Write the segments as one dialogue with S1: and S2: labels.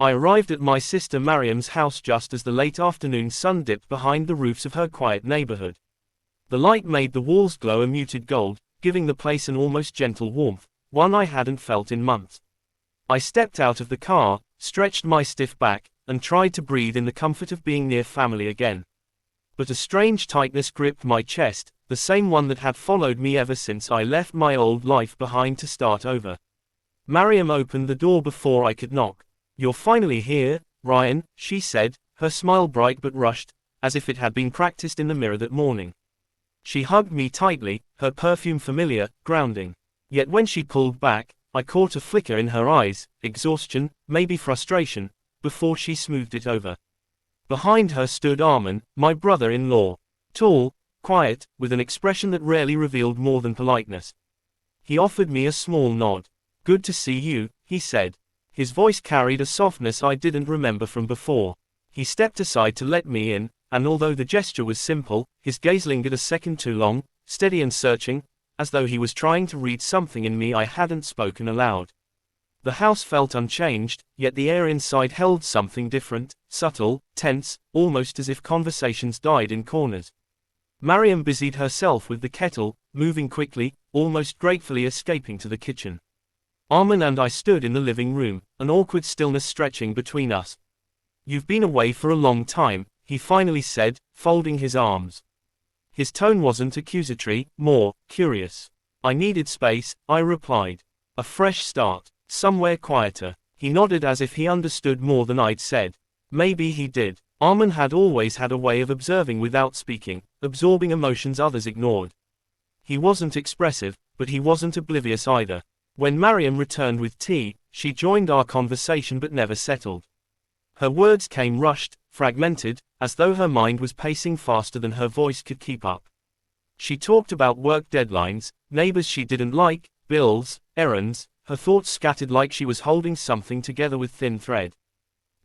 S1: I arrived at my sister Mariam's house just as the late afternoon sun dipped behind the roofs of her quiet neighborhood. The light made the walls glow a muted gold, giving the place an almost gentle warmth, one I hadn't felt in months. I stepped out of the car, stretched my stiff back, and tried to breathe in the comfort of being near family again. But a strange tightness gripped my chest, the same one that had followed me ever since I left my old life behind to start over. Mariam opened the door before I could knock. "You're finally here, Ryan," she said, her smile bright but rushed, as if it had been practiced in the mirror that morning. She hugged me tightly, her perfume familiar, grounding. Yet when she pulled back, I caught a flicker in her eyes, exhaustion, maybe frustration, before she smoothed it over. Behind her stood Arman, my brother-in-law. Tall, quiet, with an expression that rarely revealed more than politeness. He offered me a small nod. "Good to see you," he said. His voice carried a softness I didn't remember from before. He stepped aside to let me in, and although the gesture was simple, his gaze lingered a second too long, steady and searching, as though he was trying to read something in me I hadn't spoken aloud. The house felt unchanged, yet the air inside held something different, subtle, tense, almost as if conversations died in corners. Mariam busied herself with the kettle, moving quickly, almost gratefully escaping to the kitchen. Arman and I stood in the living room, an awkward stillness stretching between us. "You've been away for a long time," he finally said, folding his arms. His tone wasn't accusatory, more curious. "I needed space," I replied. "A fresh start. Somewhere quieter." He nodded as if he understood more than I'd said. Maybe he did. Arman had always had a way of observing without speaking, absorbing emotions others ignored. He wasn't expressive, but he wasn't oblivious either. When Mariam returned with tea, she joined our conversation but never settled. Her words came rushed, fragmented, as though her mind was pacing faster than her voice could keep up. She talked about work deadlines, neighbors she didn't like, bills, errands, her thoughts scattered like she was holding something together with thin thread.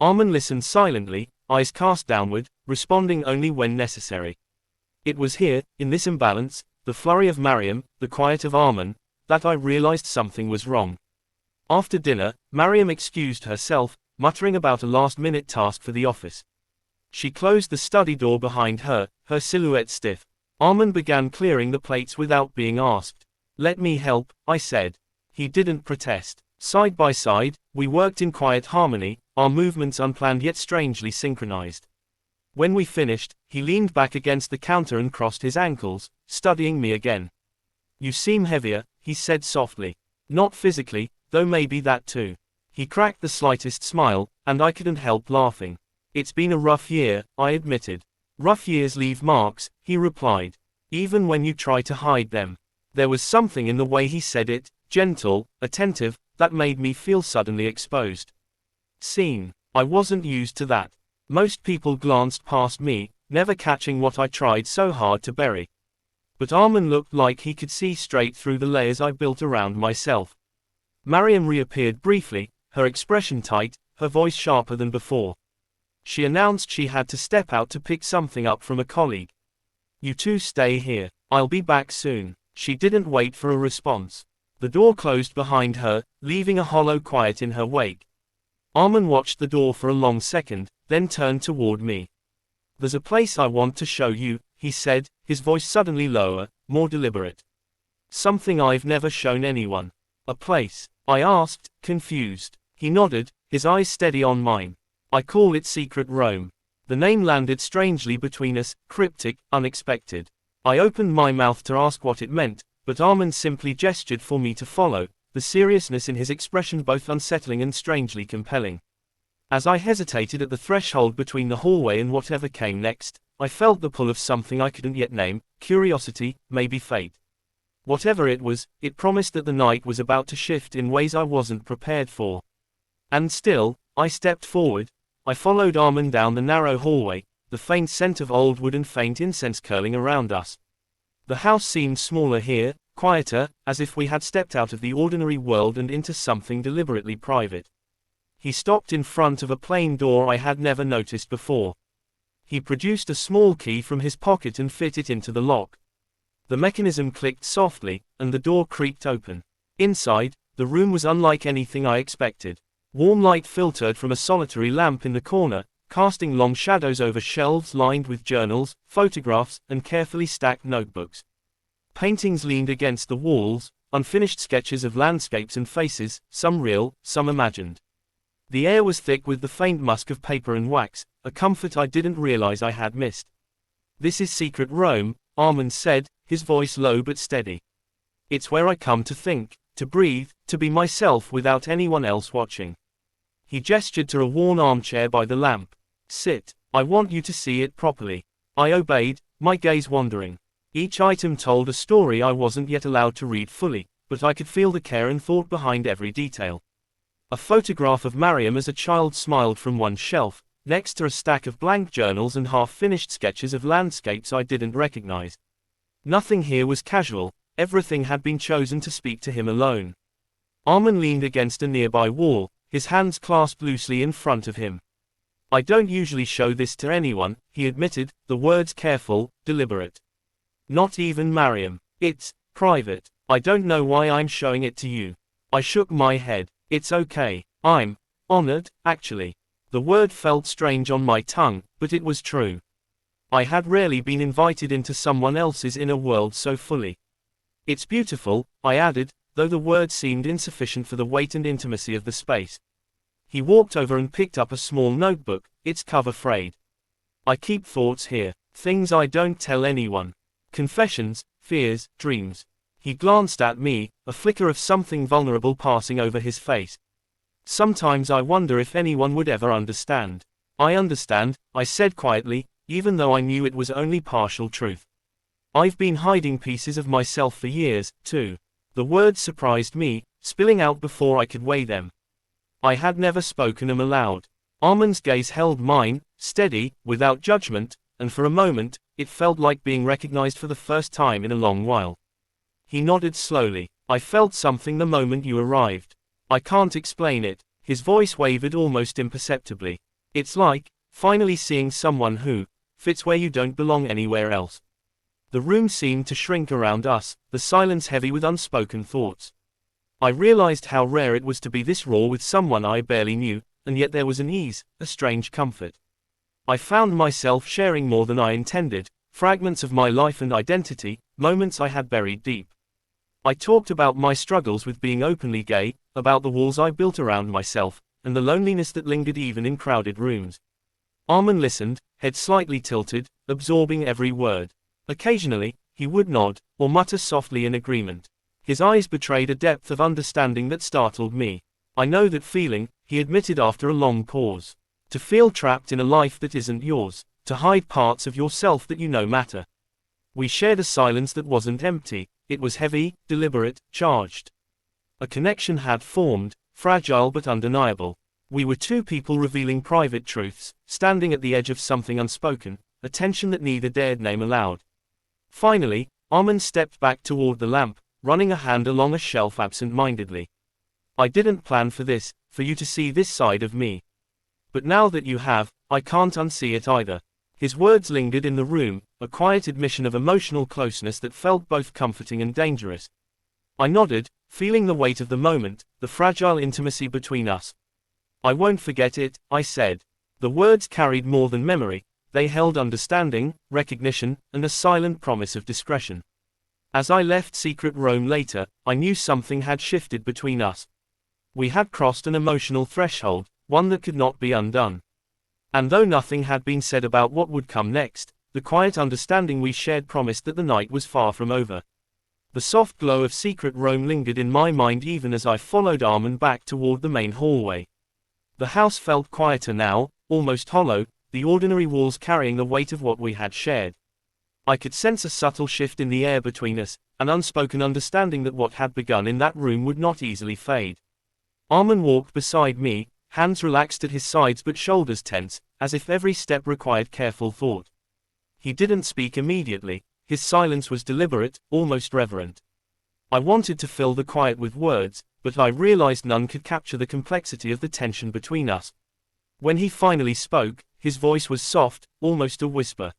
S1: Arman listened silently, eyes cast downward, responding only when necessary. It was here, in this imbalance, the flurry of Mariam, the quiet of Arman, that I realized something was wrong. After dinner, Mariam excused herself, muttering about a last-minute task for the office. She closed the study door behind her, her silhouette stiff. Arman began clearing the plates without being asked. "Let me help," I said. He didn't protest. Side by side, we worked in quiet harmony, our movements unplanned yet strangely synchronized. When we finished, he leaned back against the counter and crossed his ankles, studying me again. "You seem heavier," he said softly. "Not physically, though maybe that too." He cracked the slightest smile, and I couldn't help laughing. "It's been a rough year," I admitted. "Rough years leave marks," he replied. "Even when you try to hide them." There was something in the way he said it, gentle, attentive, that made me feel suddenly exposed. Seen. I wasn't used to that. Most people glanced past me, never catching what I tried so hard to bury. But Arman looked like he could see straight through the layers I built around myself. Mariam reappeared briefly, her expression tight, her voice sharper than before. She announced she had to step out to pick something up from a colleague. "You two stay here. I'll be back soon." She didn't wait for a response. The door closed behind her, leaving a hollow quiet in her wake. Arman watched the door for a long second, then turned toward me. "There's a place I want to show you," he said, his voice suddenly lower, more deliberate. "Something I've never shown anyone." "A place?" I asked, confused. He nodded, his eyes steady on mine. "I call it Secret Rome." The name landed strangely between us, cryptic, unexpected. I opened my mouth to ask what it meant, but Arman simply gestured for me to follow, the seriousness in his expression both unsettling and strangely compelling. As I hesitated at the threshold between the hallway and whatever came next, I felt the pull of something I couldn't yet name, curiosity, maybe fate. Whatever it was, it promised that the night was about to shift in ways I wasn't prepared for. And still, I stepped forward. I followed Arman down the narrow hallway, the faint scent of old wood and faint incense curling around us. The house seemed smaller here, quieter, as if we had stepped out of the ordinary world and into something deliberately private. He stopped in front of a plain door I had never noticed before. He produced a small key from his pocket and fit it into the lock. The mechanism clicked softly, and the door creaked open. Inside, the room was unlike anything I expected. Warm light filtered from a solitary lamp in the corner, casting long shadows over shelves lined with journals, photographs, and carefully stacked notebooks. Paintings leaned against the walls, unfinished sketches of landscapes and faces, some real, some imagined. The air was thick with the faint musk of paper and wax, a comfort I didn't realize I had missed. "This is Secret Rome," Armand said, his voice low but steady. "It's where I come to think, to breathe, to be myself without anyone else watching." He gestured to a worn armchair by the lamp. "Sit, I want you to see it properly." I obeyed, my gaze wandering. Each item told a story I wasn't yet allowed to read fully, but I could feel the care and thought behind every detail. A photograph of Mariam as a child smiled from one shelf, next to a stack of blank journals and half-finished sketches of landscapes I didn't recognize. Nothing here was casual, everything had been chosen to speak to him alone. Armand leaned against a nearby wall, his hands clasped loosely in front of him. "I don't usually show this to anyone," he admitted, the words careful, deliberate. "Not even Mariam. It's private. I don't know why I'm showing it to you." I shook my head. "It's okay. I'm honored, actually." The word felt strange on my tongue, but it was true. I had rarely been invited into someone else's inner world so fully. "It's beautiful," I added, though the words seemed insufficient for the weight and intimacy of the space. He walked over and picked up a small notebook, its cover frayed. "I keep thoughts here, things I don't tell anyone. Confessions, fears, dreams." He glanced at me, a flicker of something vulnerable passing over his face. "Sometimes I wonder if anyone would ever understand." "I understand," I said quietly, even though I knew it was only partial truth. "I've been hiding pieces of myself for years, too." The words surprised me, spilling out before I could weigh them. I had never spoken them aloud. Armand's gaze held mine, steady, without judgment, and for a moment, it felt like being recognized for the first time in a long while. He nodded slowly. "I felt something the moment you arrived. I can't explain it." His voice wavered almost imperceptibly. "It's like, finally seeing someone who fits where you don't belong anywhere else." The room seemed to shrink around us, the silence heavy with unspoken thoughts. I realized how rare it was to be this raw with someone I barely knew, and yet there was an ease, a strange comfort. I found myself sharing more than I intended, fragments of my life and identity, moments I had buried deep. I talked about my struggles with being openly gay, about the walls I built around myself, and the loneliness that lingered even in crowded rooms. Armand listened, head slightly tilted, absorbing every word. Occasionally, he would nod, or mutter softly in agreement. His eyes betrayed a depth of understanding that startled me. "I know that feeling," he admitted after a long pause. "To feel trapped in a life that isn't yours, to hide parts of yourself that you know matter." We shared a silence that wasn't empty, it was heavy, deliberate, charged. A connection had formed, fragile but undeniable. We were two people revealing private truths, standing at the edge of something unspoken, a tension that neither dared name aloud. Finally, Armand stepped back toward the lamp, running a hand along a shelf absent-mindedly. "I didn't plan for this, for you to see this side of me. But now that you have, I can't unsee it either." His words lingered in the room, a quiet admission of emotional closeness that felt both comforting and dangerous. I nodded, feeling the weight of the moment, the fragile intimacy between us. "I won't forget it," I said. The words carried more than memory, they held understanding, recognition, and a silent promise of discretion. As I left Secret Rome later, I knew something had shifted between us. We had crossed an emotional threshold, one that could not be undone. And though nothing had been said about what would come next, the quiet understanding we shared promised that the night was far from over. The soft glow of Secret Rome lingered in my mind even as I followed Armand back toward the main hallway. The house felt quieter now, almost hollow, the ordinary walls carrying the weight of what we had shared. I could sense a subtle shift in the air between us, an unspoken understanding that what had begun in that room would not easily fade. Armand walked beside me, hands relaxed at his sides but shoulders tense, as if every step required careful thought. He didn't speak immediately, his silence was deliberate, almost reverent. I wanted to fill the quiet with words, but I realized none could capture the complexity of the tension between us. When he finally spoke, his voice was soft, almost a whisper.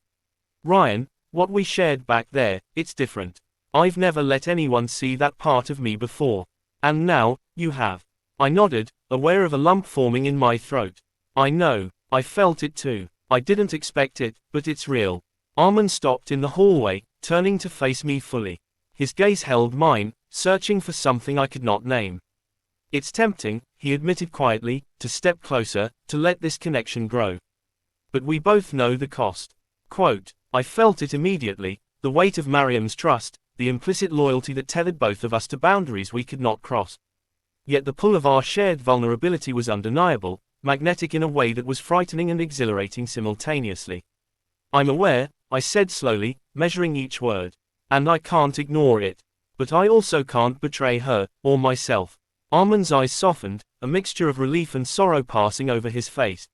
S1: "Ryan, what we shared back there, it's different. I've never let anyone see that part of me before. And now, you have." I nodded, aware of a lump forming in my throat. I know, I felt it too. I didn't expect it, but it's real. Armand stopped in the hallway, turning to face me fully. His gaze held mine, searching for something I could not name. It's tempting, he admitted quietly, to step closer, to let this connection grow. But we both know the cost. Quote, I felt it immediately, the weight of Mariam's trust, the implicit loyalty that tethered both of us to boundaries we could not cross. Yet the pull of our shared vulnerability was undeniable, magnetic in a way that was frightening and exhilarating simultaneously. I'm aware, I said slowly, measuring each word. And I can't ignore it. But I also can't betray her, or myself. Armand's eyes softened, a mixture of relief and sorrow passing over his face.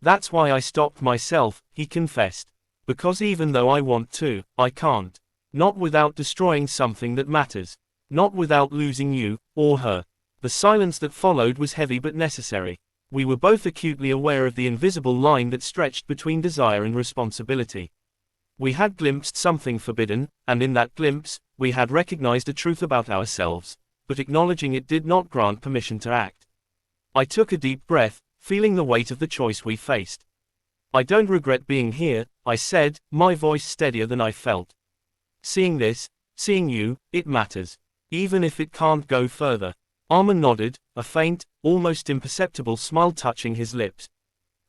S1: That's why I stopped myself, he confessed. Because even though I want to, I can't. Not without destroying something that matters. Not without losing you, or her. The silence that followed was heavy but necessary. We were both acutely aware of the invisible line that stretched between desire and responsibility. We had glimpsed something forbidden, and in that glimpse, we had recognized a truth about ourselves, but acknowledging it did not grant permission to act. I took a deep breath, feeling the weight of the choice we faced. I don't regret being here, I said, my voice steadier than I felt. Seeing this, seeing you, it matters. Even if it can't go further. Armand nodded, a faint, almost imperceptible smile touching his lips.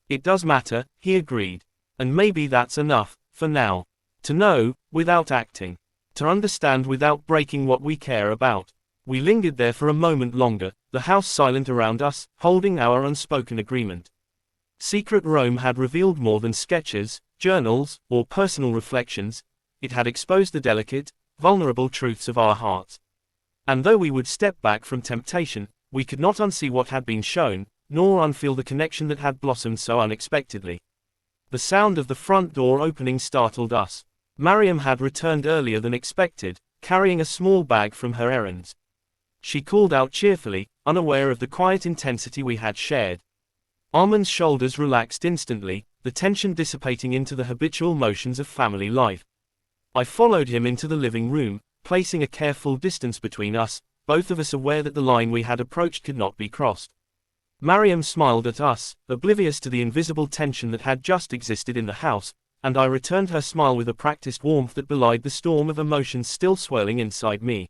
S1: It does matter, he agreed. And maybe that's enough, for now. To know, without acting. To understand without breaking what we care about. We lingered there for a moment longer, the house silent around us, holding our unspoken agreement. Secret Rome had revealed more than sketches, journals, or personal reflections. It had exposed the delicate, vulnerable truths of our hearts. And though we would step back from temptation, we could not unsee what had been shown, nor unfeel the connection that had blossomed so unexpectedly. The sound of the front door opening startled us. Mariam had returned earlier than expected, carrying a small bag from her errands. She called out cheerfully, unaware of the quiet intensity we had shared. Armand's shoulders relaxed instantly, the tension dissipating into the habitual motions of family life. I followed him into the living room, placing a careful distance between us, both of us aware that the line we had approached could not be crossed. Mariam smiled at us, oblivious to the invisible tension that had just existed in the house, and I returned her smile with a practiced warmth that belied the storm of emotions still swirling inside me.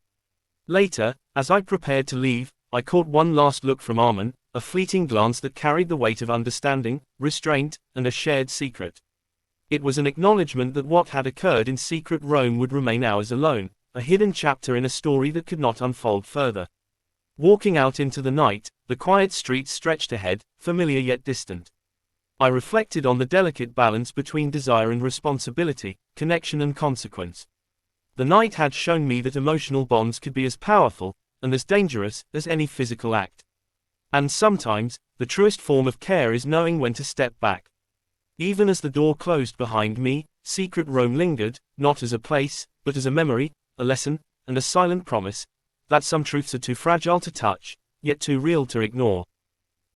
S1: Later, as I prepared to leave, I caught one last look from Armand, a fleeting glance that carried the weight of understanding, restraint, and a shared secret. It was an acknowledgement that what had occurred in Secret Rome would remain ours alone, a hidden chapter in a story that could not unfold further. Walking out into the night, the quiet streets stretched ahead, familiar yet distant. I reflected on the delicate balance between desire and responsibility, connection and consequence. The night had shown me that emotional bonds could be as powerful, and as dangerous, as any physical act. And sometimes, the truest form of care is knowing when to step back. Even as the door closed behind me, Secret Rome lingered, not as a place, but as a memory, a lesson, and a silent promise, that some truths are too fragile to touch, yet too real to ignore.